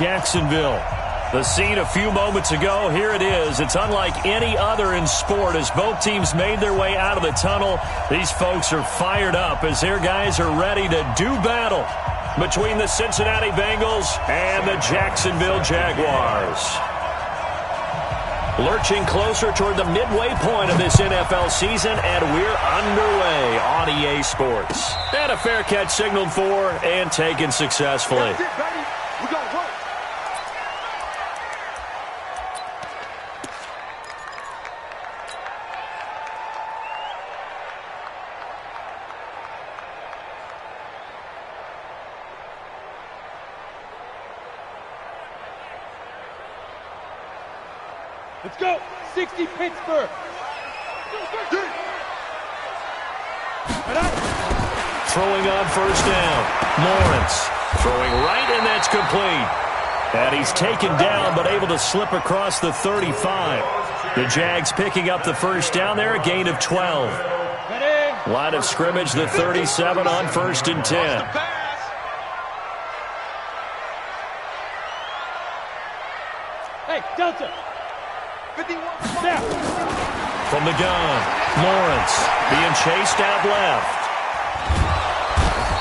Jacksonville. The scene a few moments ago, here it is. It's unlike any other in sport as both teams made their way out of the tunnel. These folks are fired up as their guys are ready to do battle between the Cincinnati Bengals and the Jacksonville Jaguars. Lurching closer toward the midway point of this NFL season, and we're underway on EA Sports. And a fair catch signaled for and taken successfully. That's it, baby. We gonna work. Let's go. 60 Pittsburgh. Throwing on first down. Lawrence throwing right, and that's complete. And he's taken down, but able to slip across the 35. The Jags picking up the first down there, a gain of 12. Line of scrimmage, the 37 on 1st and 10. Hey, Delta. 51. From the gun, Lawrence being chased out left.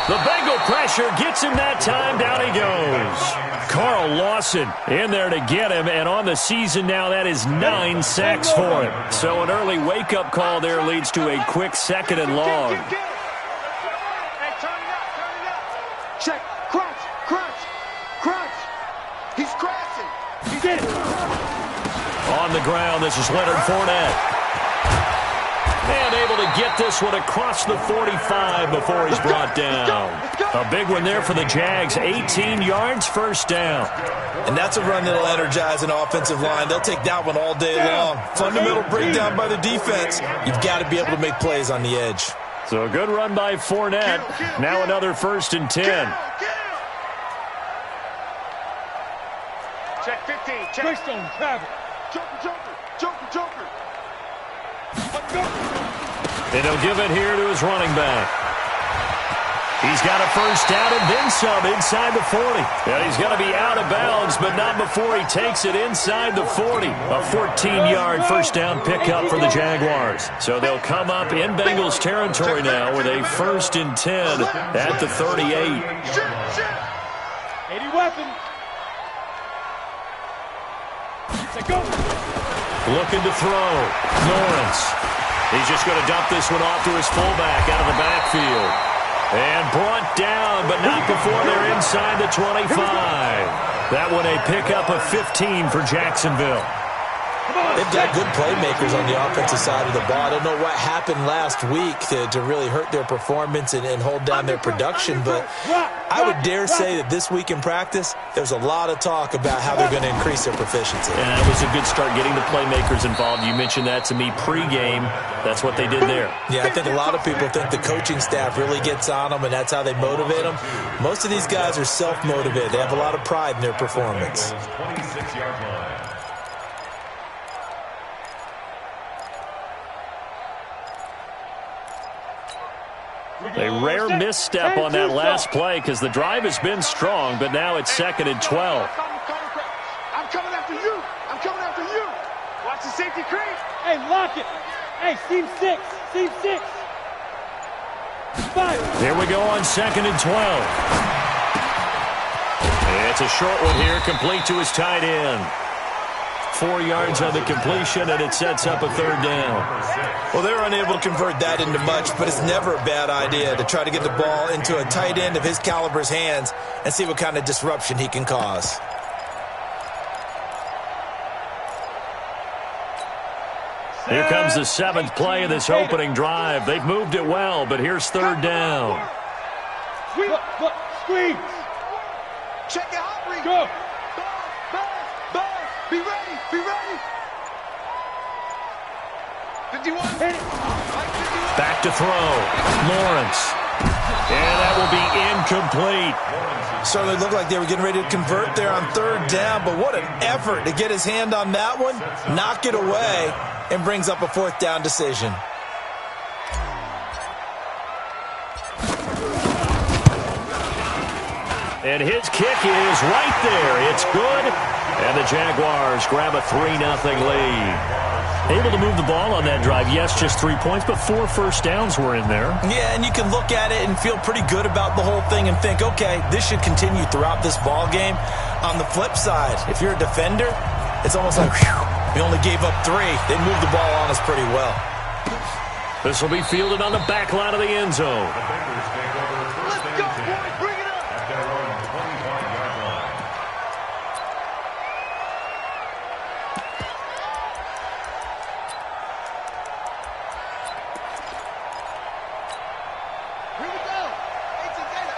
The Bengal pressure gets him that time. Down he goes. Carl Lawson in there to get him, and on the season now, that is 9 sacks for him. So an early wake-up call there leads to a quick 2nd and long. Hey, turn it up. Check. Crunch. He's crashing. He's in it. On the ground, this is Leonard Fournette. And able to get this one across the 45 before he's brought down. A big one there for the Jags. 18 yards, first down. And that's a run that'll energize an offensive line. They'll take that one all day long. Fundamental breakdown by the defense. You've got to be able to make plays on the edge. So a good run by Fournette. Now another 1st and 10. Check 15. Check. Greystone, travel. Joker. And he'll give it here to his running back. He's got a first down and then some inside the 40. Yeah, he's got to be out of bounds, but not before he takes it inside the 40. A 14-yard first down pickup for the Jaguars. So they'll come up in Bengals territory now with a 1st and 10 at the 38. 80 weapon. Go. Looking to throw. Lawrence. He's just going to dump this one off to his fullback out of the backfield. And brought down, but not before they're inside the 25. That one a pickup of 15 for Jacksonville. They've got good playmakers on the offensive side of the ball. I don't know what happened last week to really hurt their performance and hold down their production, but I would dare say that this week in practice, there's a lot of talk about how they're going to increase their proficiency. And it was a good start getting the playmakers involved. You mentioned that to me pregame. That's what they did there. Yeah, I think a lot of people think the coaching staff really gets on them, and that's how they motivate them. Most of these guys are self-motivated. They have a lot of pride in their performance. A rare misstep on that last play because the drive has been strong, but now it's 2nd and 12. I'm coming after you. Watch the safety creep. Hey, lock it. Hey, seam 6. 5. Here we go on 2nd and 12. It's a short one here, complete to his tight end. 4 yards on the completion, and it sets up a 3rd down. Well, they're unable to convert that into much, but it's never a bad idea to try to get the ball into a tight end of his caliber's hands and see what kind of disruption he can cause. Here comes the 7th play of this opening drive. They've moved it well, but here's 3rd down. Squeeze. Check it out. Go. Be ready. 51. Back to throw. Lawrence. And that will be incomplete. Certainly looked like they were getting ready to convert there on 3rd down, but what an effort to get his hand on that one, knock it away, and brings up a 4th down decision. And his kick is right there. It's good. And the Jaguars grab a 3-0 lead. Able to move the ball on that drive. Yes, just 3 points, but 4 first downs were in there. Yeah, and you can look at it and feel pretty good about the whole thing and think, okay, this should continue throughout this ball game. On the flip side, if you're a defender, it's almost like, whew, we only gave up 3. They moved the ball on us pretty well. This will be fielded on the back line of the end zone. Let's go, boys. Bring it up. At their own 25-yard line. Here we go.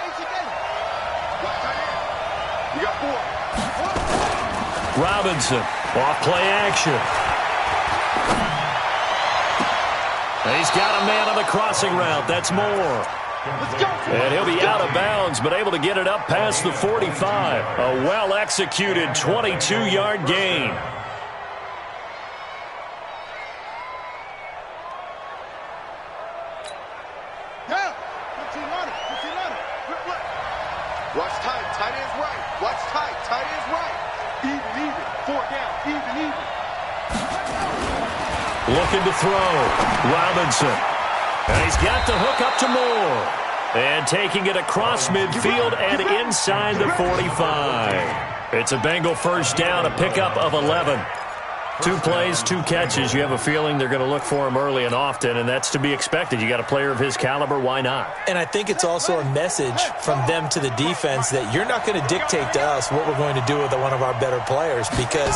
Eight together. Right, tight end. You got 4. Robinson, off play action. He's got a man on the crossing route. That's Moore. Let's go. And he'll be out of bounds, but able to get it up past the 45. A well-executed 22-yard gain. Down. 15 on it. Watch tight. Tight end's right. Watch tight. Tight end's right. Even. 4 down. Even. Looking to throw. Robinson. And he's got the hook up to Moore. And taking it across midfield and inside the 45. It's a Bengal first down, a pickup of 11. 2 plays, 2 catches. You have a feeling they're going to look for him early and often, and that's to be expected. You got a player of his caliber, why not? And I think it's also a message from them to the defense that you're not going to dictate to us what we're going to do with one of our better players, because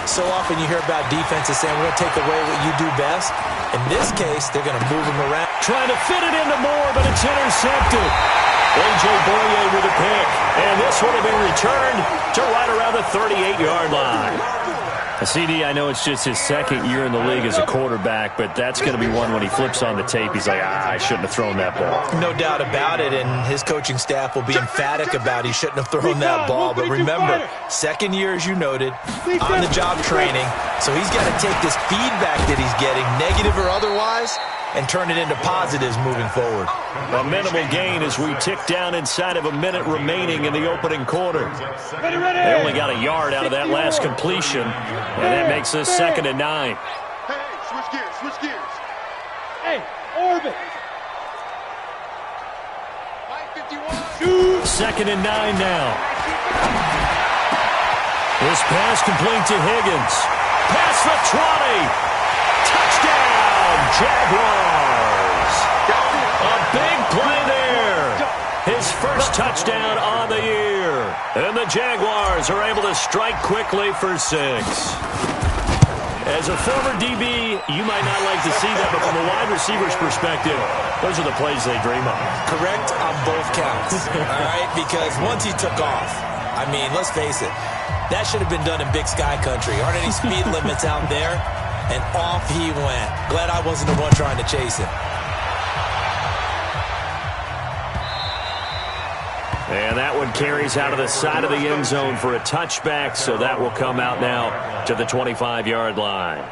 so often you hear about defenses saying we're going to take away what you do best. In this case, they're going to move him around. Trying to fit it into Moore, but it's intercepted. A.J. Boye with a pick, and this one will be returned to right around the 38-yard line. CD, I know it's just his second year in the league as a quarterback, but that's going to be one when he flips on the tape. He's like, I shouldn't have thrown that ball. No doubt about it, and his coaching staff will be emphatic about he shouldn't have thrown that ball. But remember, second year, as you noted, on-the-job training, so he's got to take this feedback that he's getting, negative or otherwise, and turn it into positives moving forward. A minimal gain as we tick down inside of a minute remaining in the opening quarter. They only got a yard out of that last completion, and that makes us 2nd and 9. Hey, switch gears. Hey, orbit. 951. 2nd and 9 now. This pass complete to Higgins. Past the 20. Touchdown, Jaguars. A big play there. His first touchdown on the year. And the Jaguars are able to strike quickly for 6. As a former DB, you might not like to see that, but from a wide receiver's perspective, those are the plays they dream of. Correct on both counts, all right? Because once he took off, I mean, let's face it, that should have been done in Big Sky Country. Aren't any speed limits out there? And off he went. Glad I wasn't the one trying to chase him. And that one carries out of the side of the end zone for a touchback, so that will come out now to the 25-yard line.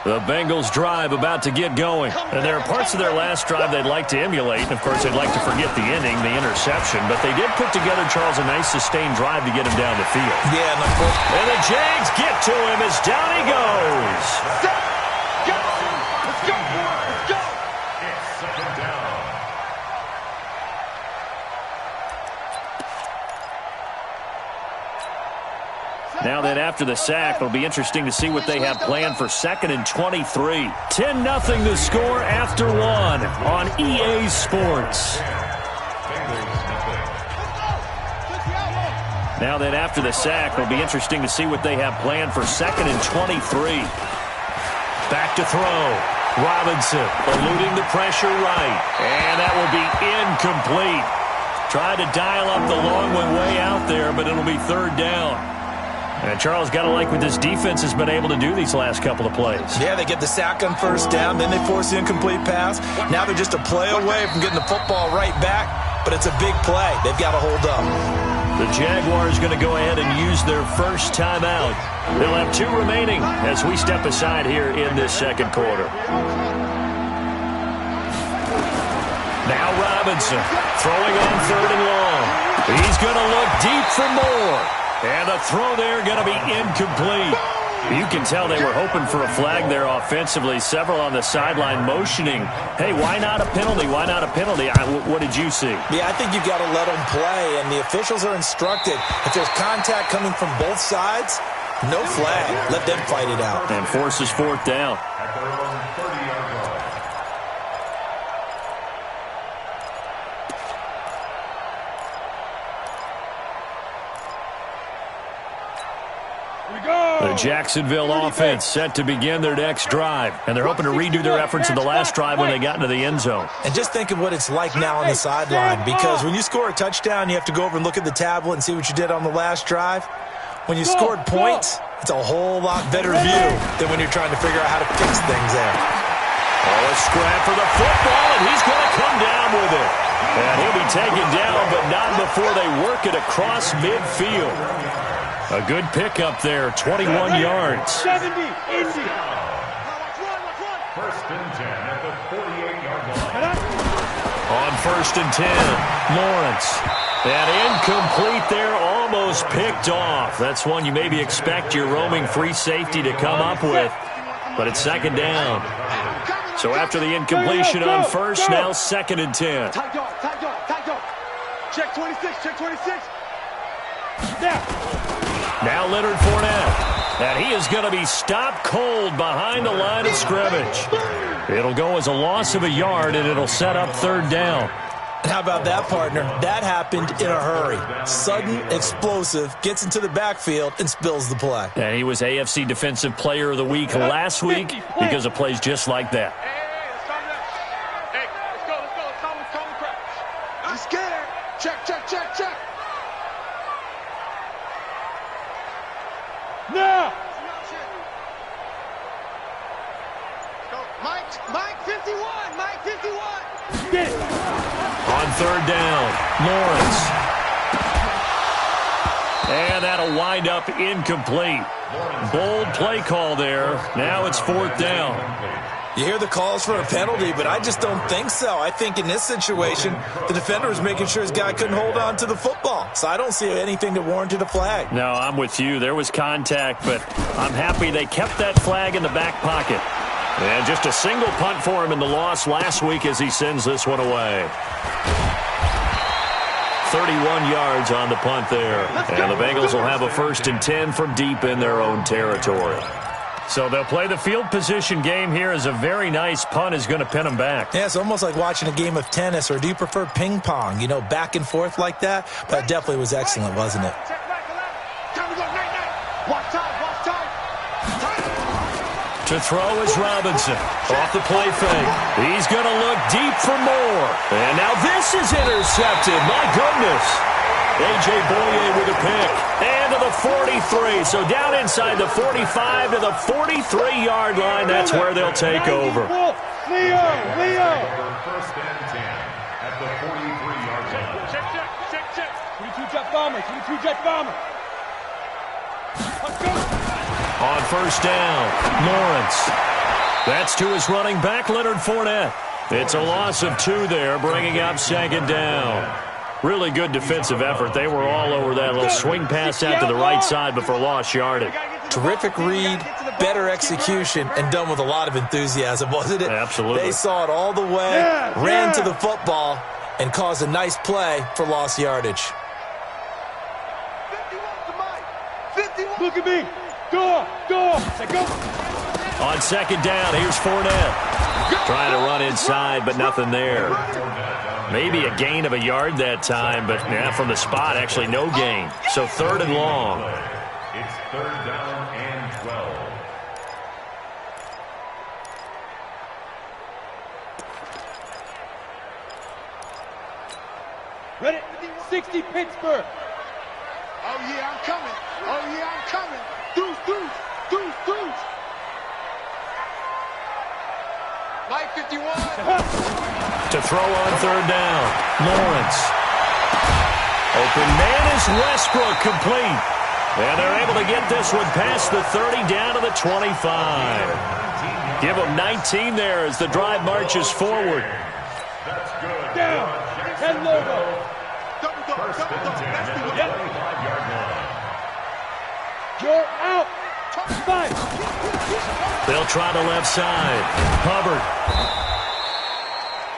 The Bengals drive about to get going. And there are parts of their last drive they'd like to emulate. And, of course, they'd like to forget the ending, the interception. But they did put together, Charles, a nice sustained drive to get him down the field. Yeah, and the Jags get to him as down he goes. Let's go. It's 2nd down. Now that after the sack, it'll be interesting to see what they have planned for 2nd and 23. 10-0 the score after 1 on EA Sports. Now that after the sack, it'll be interesting to see what they have planned for 2nd and 23. Back to throw. Robinson eluding the pressure right. And that will be incomplete. Tried to dial up the long one way out there, but it'll be 3rd down. And Charles, got to like what this defense has been able to do these last couple of plays. Yeah, they get the sack on 1st down, then they force the incomplete pass. Now they're just a play away from getting the football right back, but it's a big play. They've got to hold up. The Jaguars going to go ahead and use their first timeout. They'll have 2 remaining as we step aside here in this second quarter. Now Robinson throwing on 3rd and long. He's going to look deep for more. And the throw there going to be incomplete. You can tell they were hoping for a flag there offensively. Several on the sideline motioning, hey, why not a penalty? Why not a penalty? What did you see? Yeah, I think you've got to let them play, and the officials are instructed. If there's contact coming from both sides, no flag. Let them fight it out. And forces 4th down. At their own 30-yard line. The Jacksonville offense set to begin their next drive, and they're hoping to redo their efforts in the last drive when they got into the end zone. And just think of what it's like now on the sideline, because when you score a touchdown, you have to go over and look at the tablet and see what you did on the last drive. When you scored points, it's a whole lot better view than when you're trying to figure out how to fix things there. Oh, a scrap for the football, and he's going to come down with it. And he'll be taken down, but not before they work it across midfield. A good pickup there, 21 yards. 70, Indy. First and 10 at the 48-yard line. On 1st and 10, Lawrence. And incomplete there, almost picked off. That's one you maybe expect your roaming free safety to come up with, but it's 2nd down. So after the incompletion on 1st, now 2nd and 10. Tight dog. Check 26, check 26. Now Leonard Fournette. And he is going to be stopped cold behind the line of scrimmage. It'll go as a loss of a yard, and it'll set up 3rd down. And how about that, partner? That happened in a hurry. Sudden, explosive, gets into the backfield, and spills the play. And he was AFC Defensive Player of the Week last week because of plays just like that. Hey, let's go. Let's calm the crowd. I'm scared. Check. Now. Mike 51. Mike 51. Get it. On 3rd down, Lawrence. And that'll wind up incomplete. Bold play call there. Now it's 4th down. You hear the calls for a penalty, but I just don't think so. I think in this situation, the defender was making sure his guy couldn't hold on to the football. So I don't see anything that warranted a flag. No, I'm with you. There was contact, but I'm happy they kept that flag in the back pocket. And just a single punt for him in the loss last week as he sends this one away. 31 yards on the punt there. And the Bengals will have a 1st and 10 from deep in their own territory. So they'll play the field position game here as a very nice punt is going to pin them back. Yeah, it's almost like watching a game of tennis, or do you prefer ping pong? You know, back and forth like that? That definitely was excellent, wasn't it? Time to go, night. Watch time. To throw is Robinson. Off the play fake. He's going to look deep for more. And now this is intercepted. My goodness. A.J. Boye with a pick. And to the 43. So down inside the 45 to the 43-yard line. That's where they'll take over. Leo. First and 10 at the 43-yard line. Check. 22 jet bomber. Let's go. On 1st down, Lawrence. That's to his running back, Leonard Fournette. It's a loss of 2 there, bringing up 2nd down. Really good defensive effort. They were all over that little swing pass out to the right side before lost yardage. Terrific read, better execution, and done with a lot of enthusiasm, wasn't it? Absolutely. They saw it all the way, ran to the football, and caused a nice play for lost yardage. 51. Look at me. Go. Let's go. On 2nd down, here's Fournette. Trying to run inside, but nothing there. Maybe a gain of a yard that time, but from the spot, actually no gain. So 3rd and long. It's 3rd down and 12. Ready? 60 Pittsburgh. Oh, yeah, I'm coming. Deuce. Mike 51. To throw on 3rd down, Lawrence. Open man is Westbrook, complete. And they're able to get this one past the 30 down to the 25. Give them 19 there as the drive marches forward. That's good. Down. 10 logo. First and 10 at the 25-yard line. You're out. 5. They'll try the left side. Hubbard.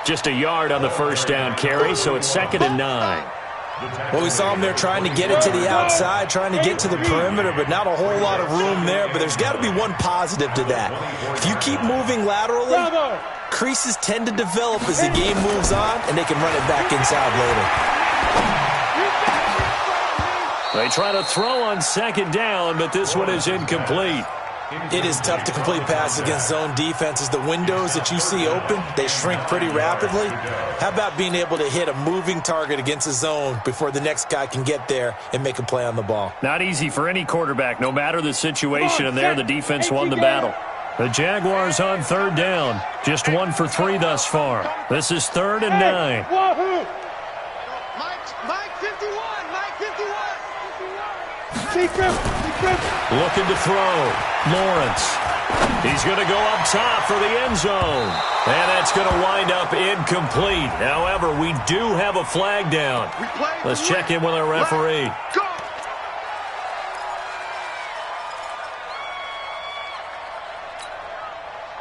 Just a yard on the first down carry, so it's 2nd and 9. Well, we saw him there trying to get it to the outside, trying to get to the perimeter, but not a whole lot of room there. But there's got to be one positive to that. If you keep moving laterally, creases tend to develop as the game moves on, and they can run it back inside later. They try to throw on 2nd down, but this one is incomplete. It is tough to complete passes against zone defenses. The windows that you see open, they shrink pretty rapidly. How about being able to hit a moving target against a zone before the next guy can get there and make a play on the ball? Not easy for any quarterback, no matter the situation, and there the defense won the battle. The Jaguars on 3rd down. Just 1 for 3 thus far. This is 3rd and 9. Wahoo! Mike 51. Mike 51. Secret. Looking to throw. Lawrence. He's going to go up top for the end zone. And that's going to wind up incomplete. However, we do have a flag down. Let's check in with our referee. Go.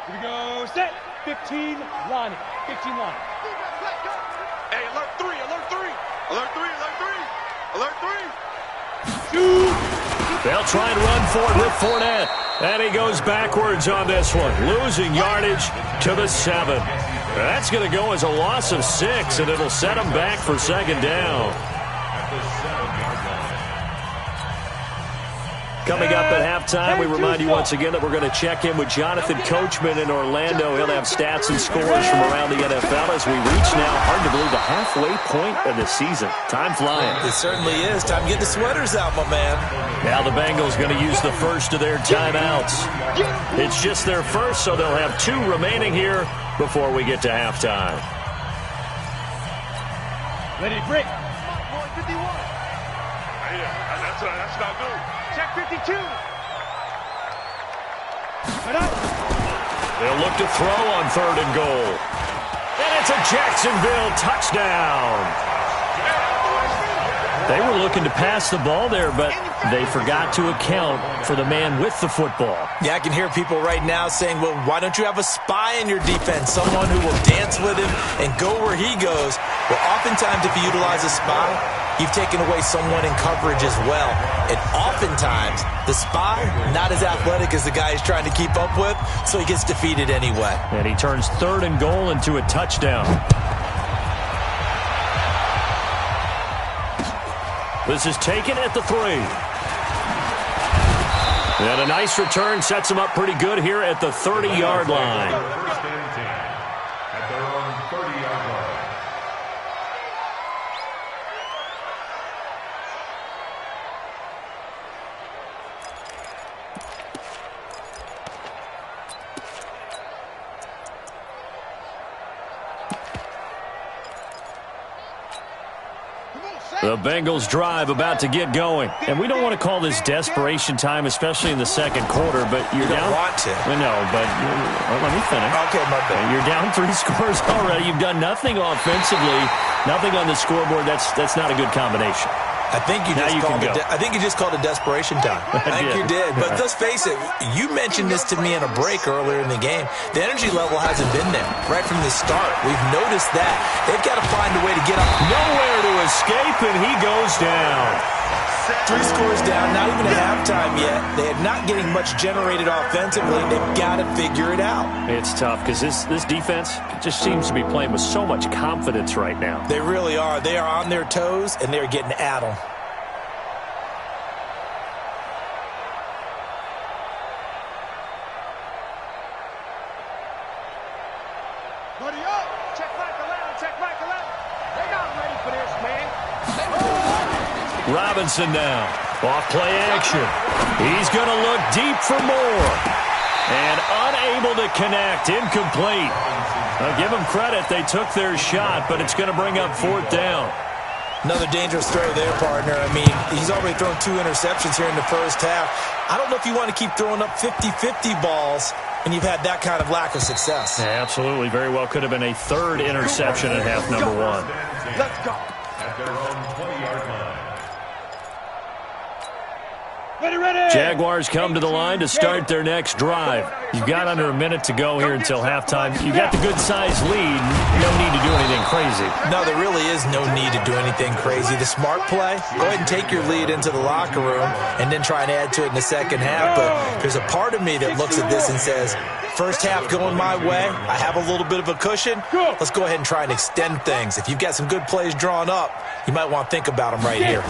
Here we go. Set. 15 line. 15 line. Hey, alert 3. Alert 3. Alert 3. Alert 3. Alert 3. Shoot. They'll try and run for it with Fournette. And he goes backwards on this one, losing yardage to the 7. That's going to go as a loss of 6, and it'll set him back for 2nd down. Coming up at halftime, we remind you once again that we're going to check in with Jonathan Coachman in Orlando. He'll have stats and scores from around the NFL as we reach now, hard to believe, the halfway point of the season. Time flying. It certainly is. Time to get the sweaters out, my man. Now the Bengals going to use the first of their timeouts. It's just their first, so they'll have 2 remaining here before we get to halftime. Ready, break. That's not good. Check 52. They'll look to throw on 3rd and goal. And it's a Jacksonville touchdown. They were looking to pass the ball there, but they forgot to account for the man with the football. Yeah, I can hear people right now saying, well, why don't you have a spy in your defense, someone who will dance with him and go where he goes? Well, oftentimes if you utilize a spy, you've taken away someone in coverage as well. And oftentimes, the spy, not as athletic as the guy he's trying to keep up with, so he gets defeated anyway. And he turns 3rd and goal into a touchdown. This is taken at the 3. And a nice return sets him up pretty good here at the 30-yard line. First and 10 at their own 30-yard line. The Bengals drive about to get going. And we don't want to call this desperation time, especially in the 2nd quarter, but you're You don't down. want to. No, but let me finish. Okay, my bad. You're down 3 scores already. You've done nothing offensively, nothing on the scoreboard. That's not a good combination. I think you just called it desperation time. I think you did. But let's face it, you mentioned this to me in a break earlier in the game. The energy level hasn't been there right from the start. We've noticed that. They've got to find a way to get up. Nowhere to escape, and he goes down. 3 scores down, not even at halftime yet. They are not getting much generated offensively. They've got to figure it out. It's tough because this defense just seems to be playing with so much confidence right now. They really are. They are on their toes, and they're getting at them. Buddy up. Check Mike 11. Check Mike 11. They're not ready for this, man. Robinson now. Off play action. He's going to look deep for more. And unable to connect. Incomplete. I'll give them credit. They took their shot, but it's going to bring up 4th down. Another dangerous throw there, partner. I mean, he's already thrown 2 interceptions here in the first half. I don't know if you want to keep throwing up 50-50 balls and you've had that kind of lack of success. Yeah, absolutely. Very well could have been a 3rd interception in half number 1. Let's go. At their own 20-yard line. Ready. Jaguars come to the line to start their next drive. You've got under a minute to go here until halftime. You've got the good-sized lead. No need to do anything crazy. No, there really is no need to do anything crazy. The smart play, go ahead and take your lead into the locker room and then try and add to it in the second half. But there's a part of me that looks at this and says, first half going my way, I have a little bit of a cushion. Let's go ahead and try and extend things. If you've got some good plays drawn up, you might want to think about them right here.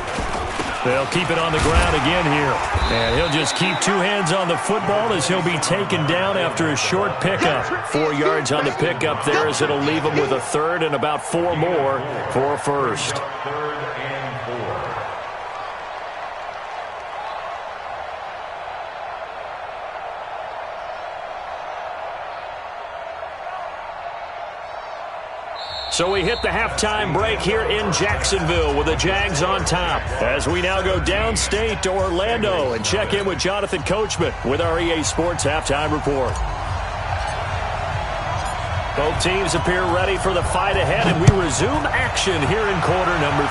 They'll keep it on the ground again here. And he'll just keep 2 hands on the football as he'll be taken down after a short pickup. 4 yards on the pickup there as it'll leave him with a 3rd and about 4 more for a first. 3rd and 4. So we hit the halftime break here in Jacksonville with the Jags on top as we now go downstate to Orlando and check in with Jonathan Coachman with our EA Sports Halftime Report. Both teams appear ready for the fight ahead, and we resume action here in quarter number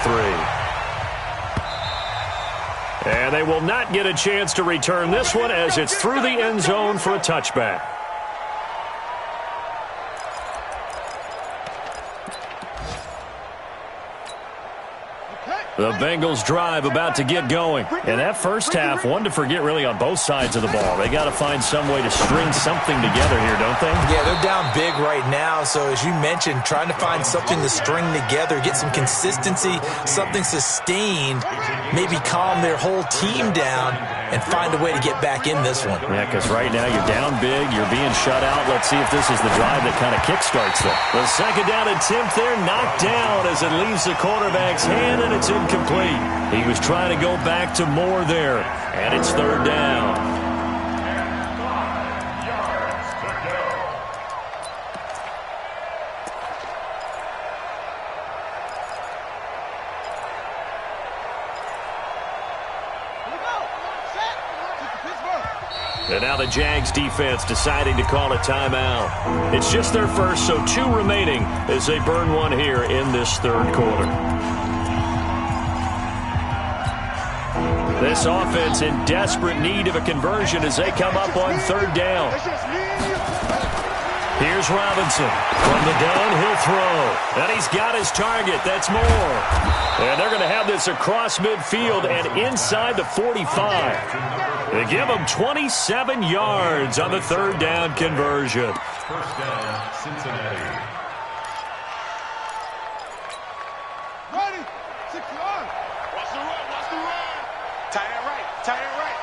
3. And they will not get a chance to return this one as it's through the end zone for a touchback. The Bengals drive about to get going. And that first half, one to forget really on both sides of the ball. They got to find some way to string something together here, don't they? Yeah, they're down big right now. So as you mentioned, trying to find something to string together, get some consistency, something sustained, maybe calm their whole team down and find a way to get back in this one. Yeah, because right now you're down big, you're being shut out. Let's see if this is the drive that kind of kickstarts them. The second down attempt there, knocked down as it leaves the quarterback's hand, and it's incomplete. He was trying to go back to Moore there, and it's 3rd down. And now the Jags defense deciding to call a timeout. It's just their first, so 2 remaining as they burn one here in this 3rd quarter. This offense in desperate need of a conversion as they come up on 3rd down. Here's Robinson from the gun. He'll throw. And he's got his target. That's Moore. And they're going to have this across midfield and inside the 45. They give him 27 yards on the 3rd down conversion. First down, Cincinnati. Ready. 6 yards. Watch the run. Watch the run. Tight end right. Tight end right.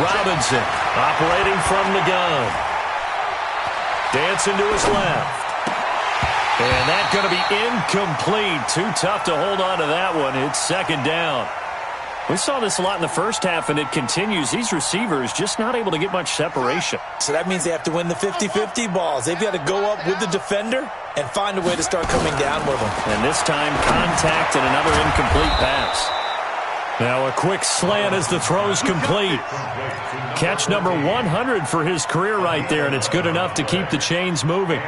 Robinson operating from the gun. Dancing to his left. And that's going to be incomplete. Too tough to hold on to that one. It's 2nd down. We saw this a lot in the first half, and it continues. These receivers just not able to get much separation. So that means they have to win the 50-50 balls. They've got to go up with the defender and find a way to start coming down with them. And this time, contact and another incomplete pass. Now a quick slant as the throw's complete. Catch number 100 for his career right there, and it's good enough to keep the chains moving.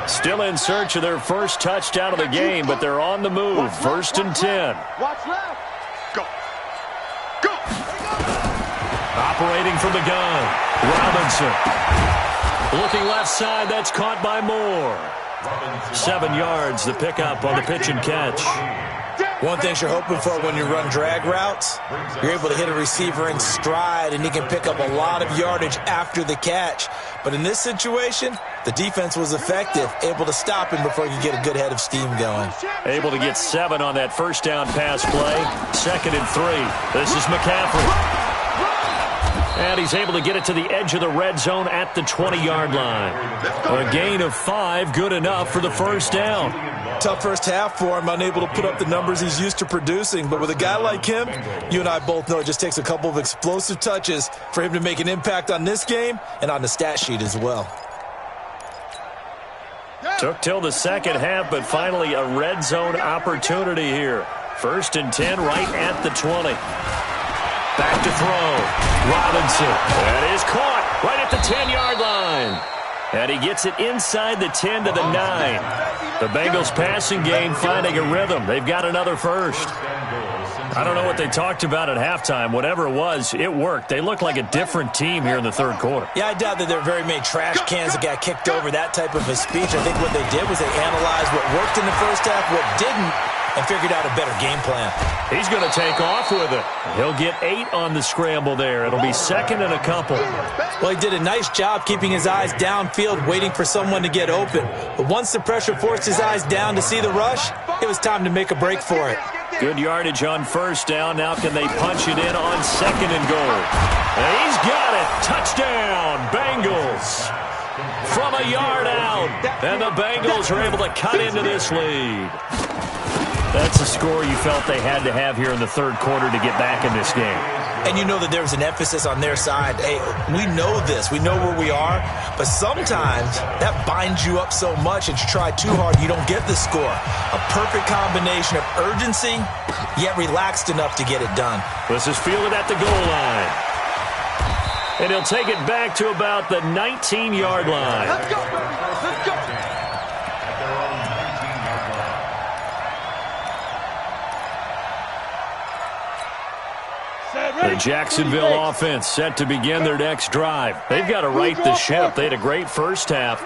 Still in search of their first touchdown of the game, but they're on the move. 1st and 10. Watch left. Go. Go. Operating from the gun. Robinson. Looking left side. That's caught by Moore. 7 yards, the pickup on the pitch and catch. One thing you're hoping for when you run drag routes, you're able to hit a receiver in stride, and he can pick up a lot of yardage after the catch. But in this situation, the defense was effective, able to stop him before you get a good head of steam going. Able to get 7 on that first down pass play. 2nd and 3. This is McCaffrey. And he's able to get it to the edge of the red zone at the 20-yard line. A gain of 5, good enough for the first down. Tough first half for him, unable to put up the numbers he's used to producing. But with a guy like him, you and I both know it just takes a couple of explosive touches for him to make an impact on this game and on the stat sheet as well. Took till the second half, but finally a red zone opportunity here. 1st and 10 right at the 20. Back to throw. Robinson. That is caught right at the 10-yard line. And he gets it inside the 10 to the 9. The Bengals passing game finding a rhythm. They've got another first. I don't know what they talked about at halftime. Whatever it was, it worked. They look like a different team here in the third quarter. Yeah, I doubt that there are very many trash cans that got kicked over, that type of a speech. I think what they did was they analyzed what worked in the first half, what didn't, and figured out a better game plan. He's going to take off with it. He'll get 8 on the scramble there. It'll be 2nd and a couple. Well, he did a nice job keeping his eyes downfield, waiting for someone to get open. But once the pressure forced his eyes down to see the rush, it was time to make a break for it. Good yardage on 1st down. Now can they punch it in on 2nd and goal? And he's got it. Touchdown, Bengals. From a yard out. And the Bengals are able to cut into this lead. That's a score you felt they had to have here in the third quarter to get back in this game. And you know that there was an emphasis on their side. Hey, we know this. We know where we are. But sometimes that binds you up so much that you try too hard, you don't get the score. A perfect combination of urgency, yet relaxed enough to get it done. This is fielded at the goal line. And he'll take it back to about the 19-yard line. Let's go, baby. Let's go. The Jacksonville offense set to begin their next drive. They've got to right the ship. They had a great first half,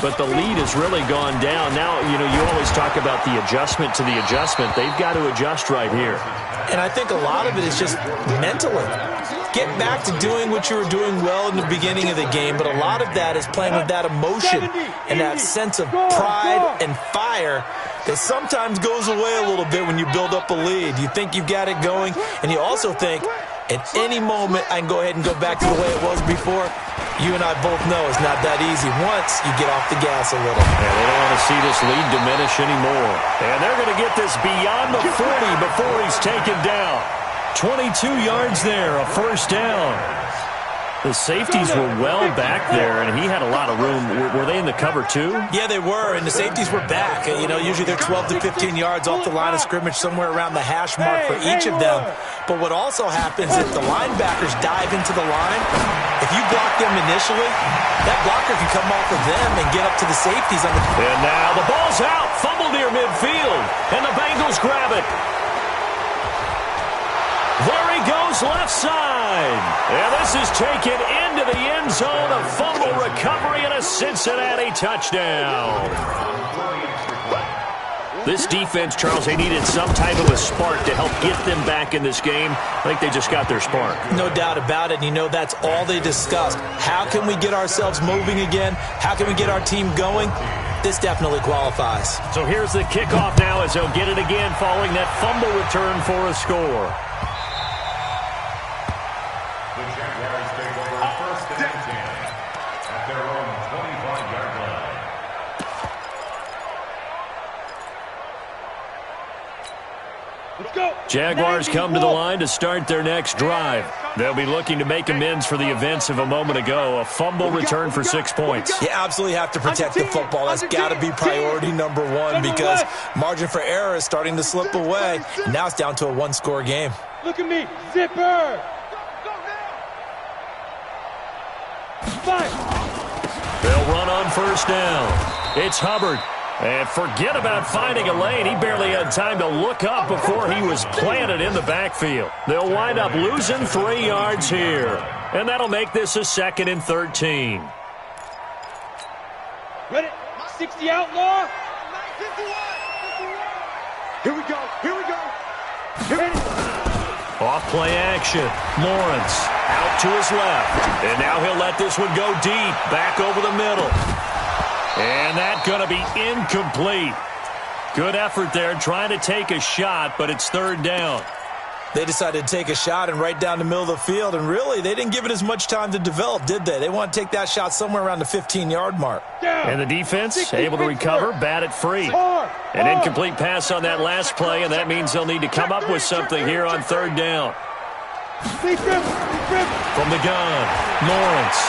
but the lead has really gone down. Now, you always talk about the adjustment to the adjustment. They've got to adjust right here. And I think a lot of it is just mentally. Get back to doing what you were doing well in the beginning of the game, but a lot of that is playing with that emotion and that sense of pride and fire that sometimes goes away a little bit when you build up a lead. You think you've got it going, and you also think, at any moment, I can go ahead and go back to the way it was before. You and I both know it's not that easy once you get off the gas a little. Yeah, they don't want to see this lead diminish anymore. And they're going to get this beyond the 40 before he's taken down. 22 yards there, a 1st down. The safeties were well back there, and he had a lot of room. Were they in the cover, too? Yeah, they were, and the safeties were back. Usually they're 12 to 15 yards off the line of scrimmage, somewhere around the hash mark for each of them. But what also happens is the linebackers dive into the line. If you block them initially, that blocker can come off of them and get up to the safeties. And now the ball's out, fumbled near midfield, and the Bengals grab it. There he goes left side. And this is taken into the end zone. A fumble recovery and a Cincinnati touchdown. This defense, Charles, they needed some type of a spark to help get them back in this game. I think they just got their spark. No doubt about it. And that's all they discussed. How can we get ourselves moving again? How can we get our team going? This definitely qualifies. So here's the kickoff now as they'll get it again following that fumble return for a score. Jaguars come to the line to start their next drive. They'll be looking to make amends for the events of a moment ago. A fumble return for 6 points. You absolutely have to protect the football. That's got to be priority number one because margin for error is starting to slip away. And now it's down to a one-score game. Look at me. Zipper. They'll run on 1st down. It's Hubbard. And forget about finding a lane. He barely had time to look up before he was planted in the backfield. They'll wind up losing 3 yards here. And that'll make this a 2nd and 13. Ready? 60 outlaw. Here we go. Here we go. Ready? Off play action. Lawrence out to his left. And now he'll let this one go deep. Back over the middle. And that's going to be incomplete. Good effort there trying to take a shot, but it's 3rd down. They decided to take a shot and right down the middle of the field, and really, they didn't give it as much time to develop, did they? They want to take that shot somewhere around the 15-yard mark. And the defense able to recover, bat it free. An incomplete pass on that last play, and that means they'll need to come up with something here on 3rd down. From the gun, Lawrence.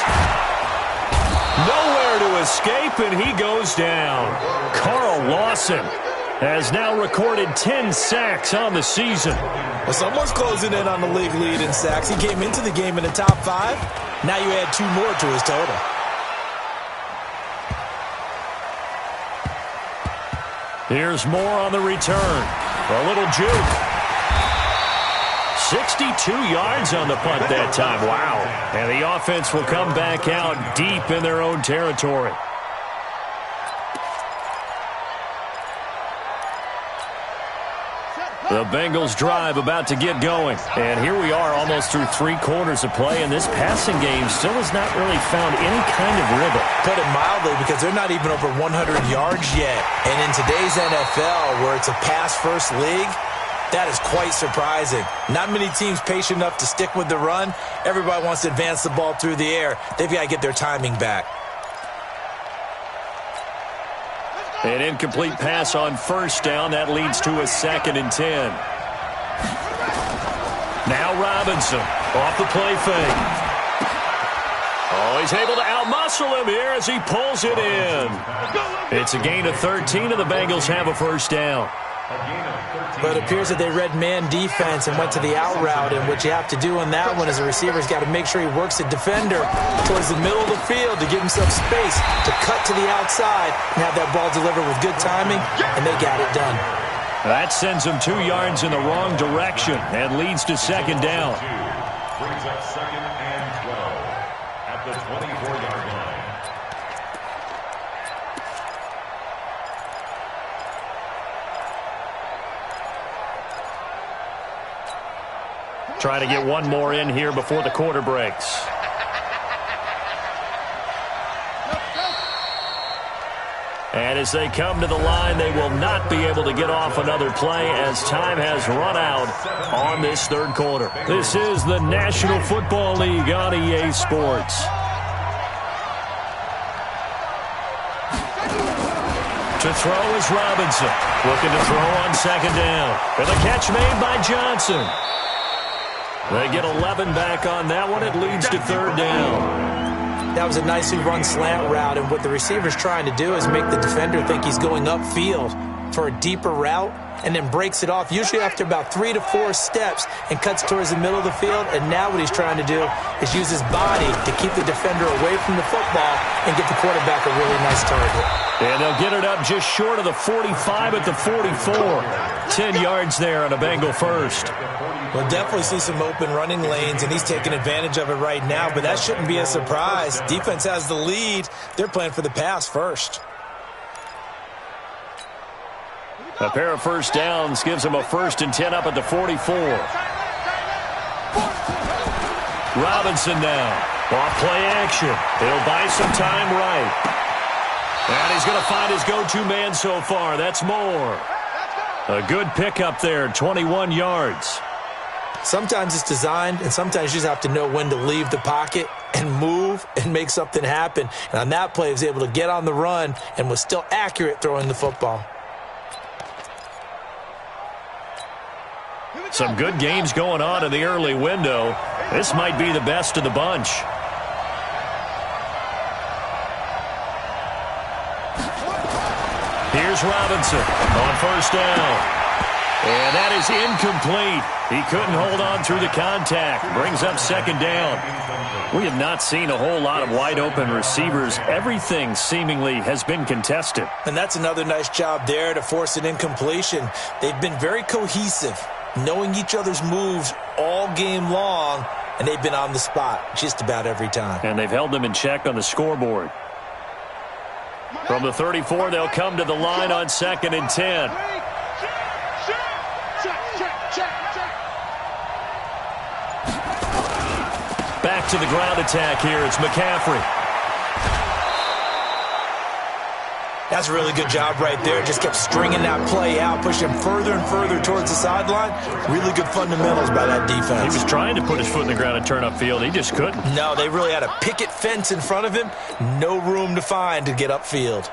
Nowhere to escape, and he goes down. Carl Lawson has now recorded 10 sacks on the season. Well, someone's closing in on the league lead in sacks. He came into the game in the top 5. Now you add 2 more to his total. Here's more on the return. A little juke. 62 yards on the punt that time. Wow. And the offense will come back out deep in their own territory. The Bengals drive about to get going. And here we are almost through 3 quarters of play, and this passing game still has not really found any kind of rhythm. Put it mildly, because they're not even over 100 yards yet. And in today's NFL, where it's a pass-first league, that is quite surprising. Not many teams patient enough to stick with the run. Everybody wants to advance the ball through the air. They've got to get their timing back. An incomplete pass on first down. That leads to a 2nd and 10. Now Robinson off the play fake. Oh, he's able to outmuscle him here as he pulls it in. It's a gain of 13, and the Bengals have a first down. But it appears that they read man defense and went to the out route, and what you have to do on that one is the receiver's got to make sure he works the defender towards the middle of the field to give himself space to cut to the outside and have that ball delivered with good timing, and they got it done. That sends him 2 yards in the wrong direction and leads to 2nd down. Brings up 2nd and 12 at the 24-yard line. Trying to get one more in here before the quarter breaks. And as they come to the line, they will not be able to get off another play as time has run out on this 3rd quarter. This is the National Football League on EA Sports. To throw is Robinson. Looking to throw on 2nd down. And the catch made by Johnson. They get 11 back on that one. It leads to 3rd down. That was a nicely run slant route, and what the receiver's trying to do is make the defender think he's going upfield for a deeper route, and then breaks it off, usually after about 3 to 4 steps, and cuts towards the middle of the field. And now what he's trying to do is use his body to keep the defender away from the football and get the quarterback a really nice target. And they'll get it up just short of the 45 at the 44. 10 yards there on a Bengal first. We'll definitely see some open running lanes, and he's taking advantage of it right now, but that shouldn't be a surprise. Defense has the lead. They're playing for the pass first. A pair of first downs gives them a 1st and 10 up at the 44. Robinson now. Off play action. He'll buy some time right. And he's going to find his go-to man so far. That's Moore. A good pickup there, 21 yards. Sometimes it's designed, and sometimes you just have to know when to leave the pocket and move and make something happen. And on that play, he was able to get on the run and was still accurate throwing the football. Some good games going on in the early window. This might be the best of the bunch. Here's Robinson on first down. And that is incomplete. He couldn't hold on through the contact. Brings up 2nd down. We have not seen a whole lot of wide-open receivers. Everything seemingly has been contested. And that's another nice job there to force an incompletion. They've been very cohesive, knowing each other's moves all game long, and they've been on the spot just about every time. And they've held them in check on the scoreboard. From the 34, they'll come to the line on 2nd and 10. Back to the ground attack here. It's McCaffrey. That's a really good job right there. Just kept stringing that play out, pushing him further and further towards the sideline. Really good fundamentals by that defense. He was trying to put his foot in the ground and turn upfield. He just couldn't. No, they really had a picket fence in front of him. No room to find to get upfield.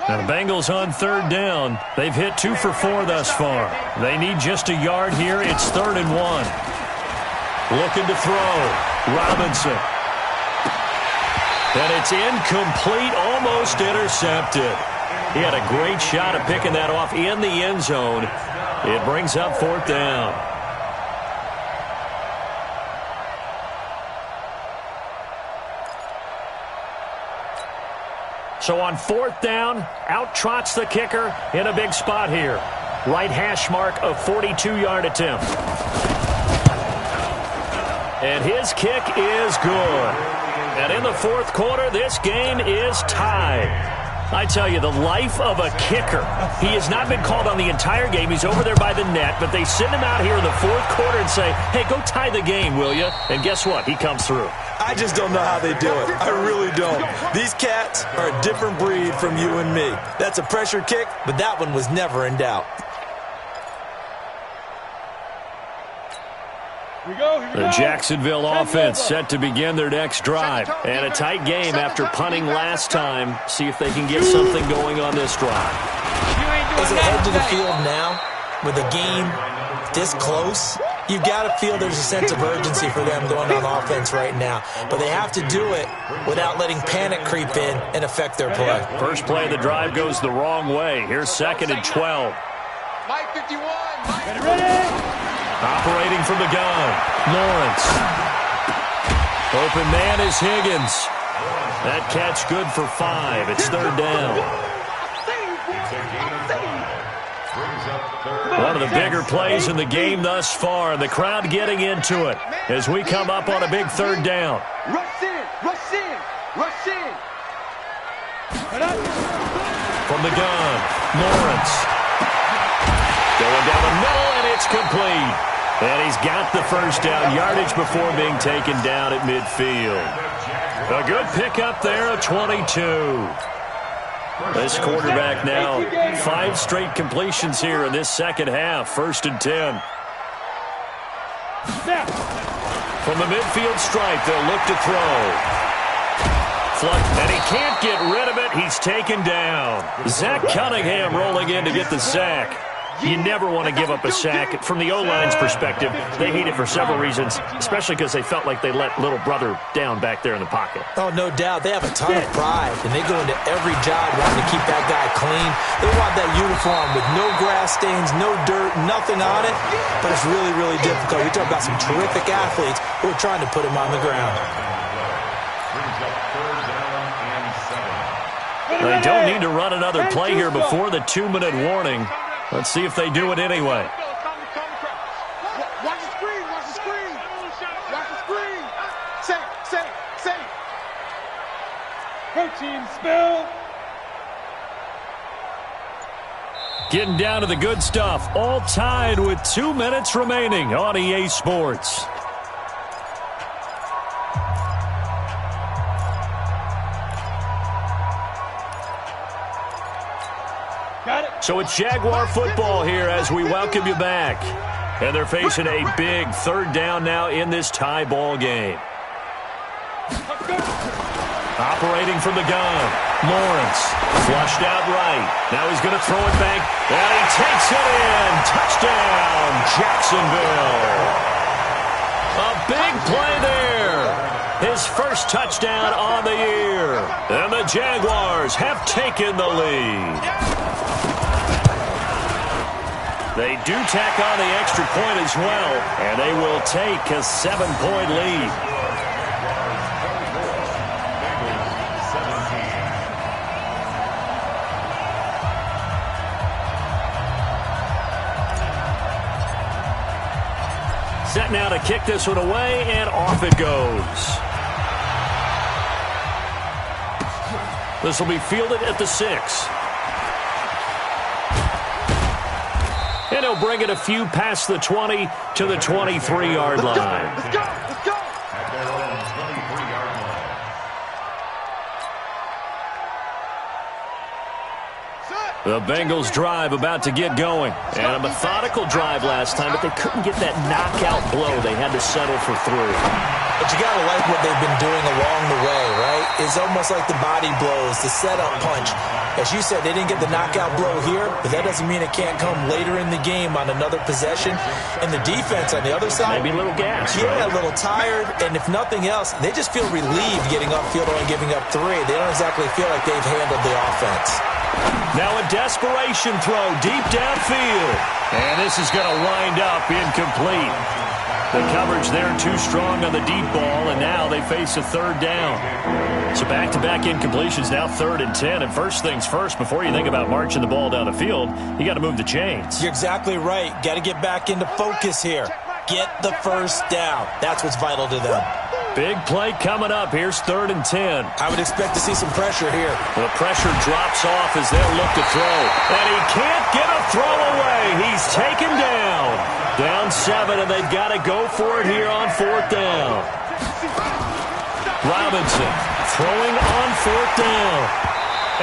Now the Bengals on third down. They've hit 2 for 4 thus far. They need just a yard here. It's 3rd and 1. Looking to throw. Robinson. And it's incomplete, almost intercepted. He had a great shot at picking that off in the end zone. It brings up 4th down. So on 4th down, out trots the kicker in a big spot here. Right hash mark of 42-yard attempt. And his kick is good. And in the 4th quarter, this game is tied. I tell you, the life of a kicker. He has not been called on the entire game. He's over there by the net, but they send him out here in the 4th quarter and say, hey, go tie the game, will you? And guess what? He comes through. I just don't know how they do it. I really don't. These cats are a different breed from you and me. That's a pressure kick, but that one was never in doubt. The Jacksonville offense set to begin their next drive. And a tight game after punting last time. See if they can get something going on this drive. As they head to the field now, with a game this close, you've got to feel there's a sense of urgency for them going on offense right now. But they have to do it without letting panic creep in and affect their play. First play of the drive goes the wrong way. Here's 2nd and 12. Mike 51. Ready? Operating from the gun, Lawrence. Open man is Higgins. That catch good for 5. It's 3rd down. One of the bigger plays in the game thus far, and the crowd getting into it as we come up on a big 3rd down. Rush in, rush in, rush in. From the gun, Lawrence. Going down the middle, and it's complete. And he's got the first down yardage before being taken down at midfield. A good pickup there, a 22. This quarterback now, 5 straight completions here in this second half. 1st and 10. From the midfield stripe, they'll look to throw. And he can't get rid of it. He's taken down. Zach Cunningham rolling in to get the sack. You never want to give up a sack. From the O-line's perspective, they hate it for several reasons, especially because they felt like they let little brother down back there in the pocket. Oh, no doubt. They have a ton of pride, and they go into every job wanting to keep that guy clean. They want that uniform with no grass stains, no dirt, nothing on it, but it's really, really difficult. We talk about some terrific athletes who are trying to put him on the ground. They don't need to run another play here before the 2-minute warning. Let's see if they do it anyway. Watch the screen, watch the screen. Watch the screen. Set. Protein spill. Getting down to the good stuff. All tied with 2 minutes remaining on EA Sports. So it's Jaguar football here as we welcome you back. And they're facing a big 3rd down now in this tie ball game. Operating from the gun, Lawrence. Flushed out right. Now he's going to throw it back. And he takes it in. Touchdown, Jacksonville. A big play there. His first touchdown on the year. And the Jaguars have taken the lead. They do tack on the extra point as well, and they will take a 7-point lead. Set now to kick this one away, and off it goes. This will be fielded at the 6. And he'll bring it a few past the 20 to the 23-yard line. Let's go. At their own 23-yard line. The Bengals drive about to get going. And a methodical drive last time, but they couldn't get that knockout blow. They had to settle for 3. But you got to like what they've been doing along the way, right? is almost like the body blows, the setup punch. As you said, they didn't get the knockout blow here, but that doesn't mean it can't come later in the game on another possession. And the defense on the other side, maybe a little gas. Yeah, a little tired, and if nothing else, they just feel relieved getting upfield and giving up 3. They don't exactly feel like they've handled the offense. Now a desperation throw deep downfield. And this is going to wind up incomplete. The coverage there too strong on the deep ball, and now they face a 3rd down. So back-to-back incompletions, now 3rd and 10. And first things first, before you think about marching the ball down the field, you got to move the chains. You're exactly right. Got to get back into focus here. Get the first down. That's what's vital to them. Big play coming up. Here's 3rd and 10. I would expect to see some pressure here. The pressure drops off as they'll look to throw. And he can't get a throw away. He's taken down. Down 7, and they've got to go for it here on 4th down. Robinson throwing on 4th down.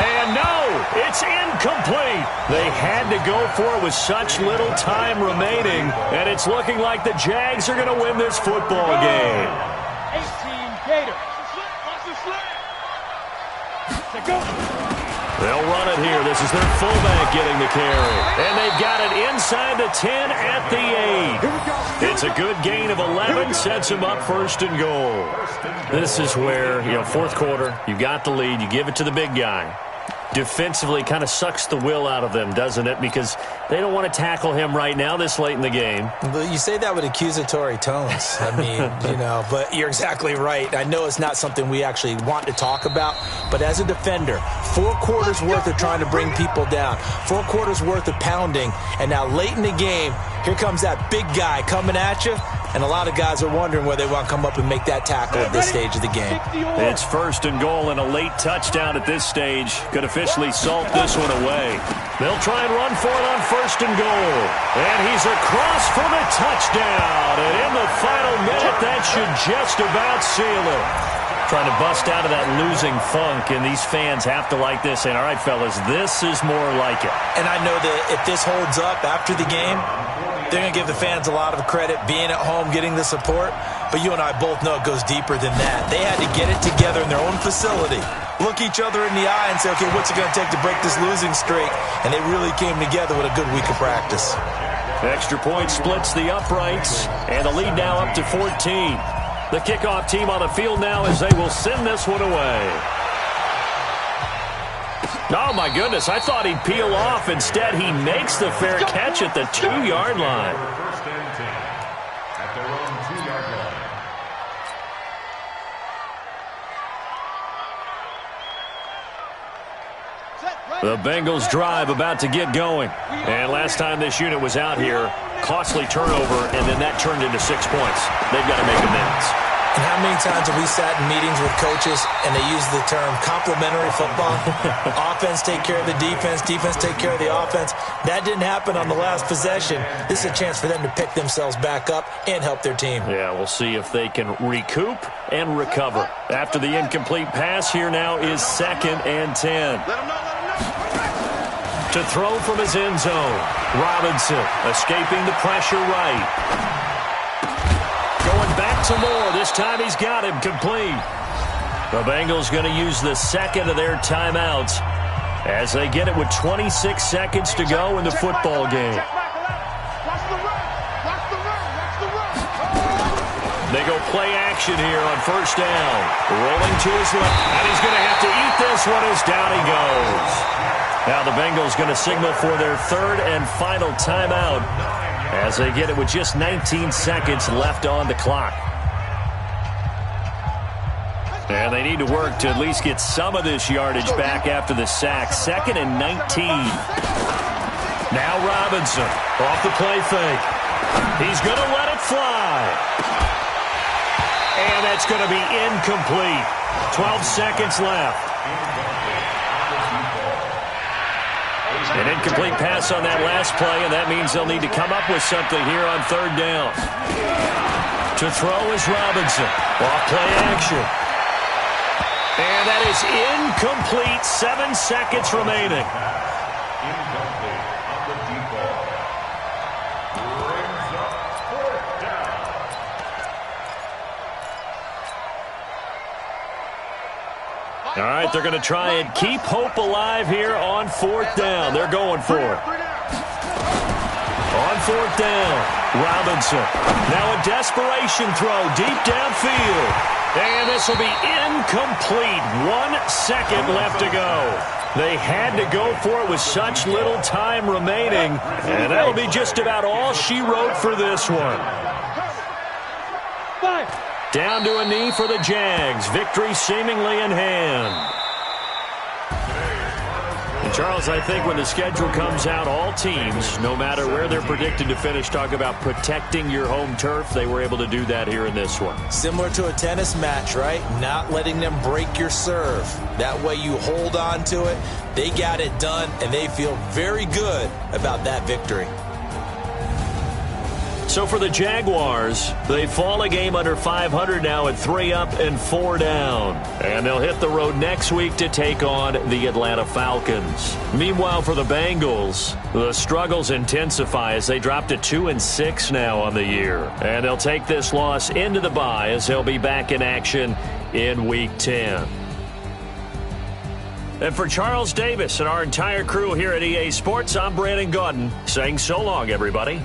And no, it's incomplete. They had to go for it with such little time remaining, and it's looking like the Jags are going to win this football game. 18 Gators. They'll run it here. This is their fullback getting the carry. And they've got it inside the 10 at the 8. It's a good gain of 11, sets them up 1st and goal. This is where, 4th quarter, you got the lead, you give it to the big guy. Defensively kind of sucks the will out of them, doesn't it? Because they don't want to tackle him right now this late in the game. But you say that with accusatory tones. I mean, but you're exactly right. I know it's not something we actually want to talk about, but as a defender, 4 quarters worth of trying to bring people down, 4 quarters worth of pounding, and now late in the game, here comes that big guy coming at you, and a lot of guys are wondering whether they want to come up and make that tackle at this stage of the game. It's 1st and goal and a late touchdown at this stage. Could officially salt this one away. They'll try and run for it on 1st and goal. And he's across for the touchdown. And in the final minute, that should just about seal it. Trying to bust out of that losing funk, and these fans have to like this. And all right, fellas, this is more like it. And I know that if this holds up after the game, they're going to give the fans a lot of credit, being at home, getting the support. But you and I both know it goes deeper than that. They had to get it together in their own facility, look each other in the eye and say, okay, what's it going to take to break this losing streak? And they really came together with a good week of practice. Extra point splits the uprights, and the lead now up to 14. The kickoff team on the field now as they will send this one away. Oh, my goodness. I thought he'd peel off. Instead, he makes the fair catch at the 2-yard line. 1st and 10 at their own 2-yard line. The Bengals drive about to get going. And last time this unit was out here, costly turnover, and then that turned into 6 points. They've got to make amends. And how many times have we sat in meetings with coaches and they use the term complementary football? Offense take care of the defense, defense take care of the offense. That didn't happen on the last possession. This is a chance for them to pick themselves back up and help their team. Yeah, we'll see if they can recoup and recover. After the incomplete pass, here now is 2nd and 10. To throw from his end zone, Robinson escaping the pressure right. Going back to Moore. This time he's got him complete. The Bengals going to use the 2nd of their timeouts as they get it with 26 seconds to go in the football game. They go play action here on 1st down. Rolling to his left. And he's going to have to eat this one as down he goes. Now the Bengals going to signal for their 3rd and final timeout as they get it with just 19 seconds left on the clock. And they need to work to at least get some of this yardage back after the sack. 2nd and 19. Now Robinson off the play fake. He's going to let it fly. And that's going to be incomplete. 12 seconds left. An incomplete pass on that last play, and that means they'll need to come up with something here on 3rd down. To throw is Robinson. Off play action. And that is incomplete. 7 seconds remaining. Incomplete on the deep ball. Brings up 4th down. All right, they're going to try and keep hope alive here on 4th down. They're going for it. On 4th down, Robinson. Now a desperation throw deep downfield. And this will be incomplete. 1 second left to go. They had to go for it with such little time remaining. And that'll be just about all she wrote for this one. Down to a knee for the Jags. Victory seemingly in hand. And Charles, I think when the schedule comes out, all teams, no matter where they're predicted to finish, talk about protecting your home turf. They were able to do that here in this one. Similar to a tennis match, right? Not letting them break your serve. That way you hold on to it. They got it done, and they feel very good about that victory. So for the Jaguars, they fall a game under 500 now at 3 up and 4 down. And they'll hit the road next week to take on the Atlanta Falcons. Meanwhile, for the Bengals, the struggles intensify as they drop to 2-6 now on the year. And they'll take this loss into the bye as they'll be back in action in Week 10. And for Charles Davis and our entire crew here at EA Sports, I'm Brandon Gaudin saying so long, everybody.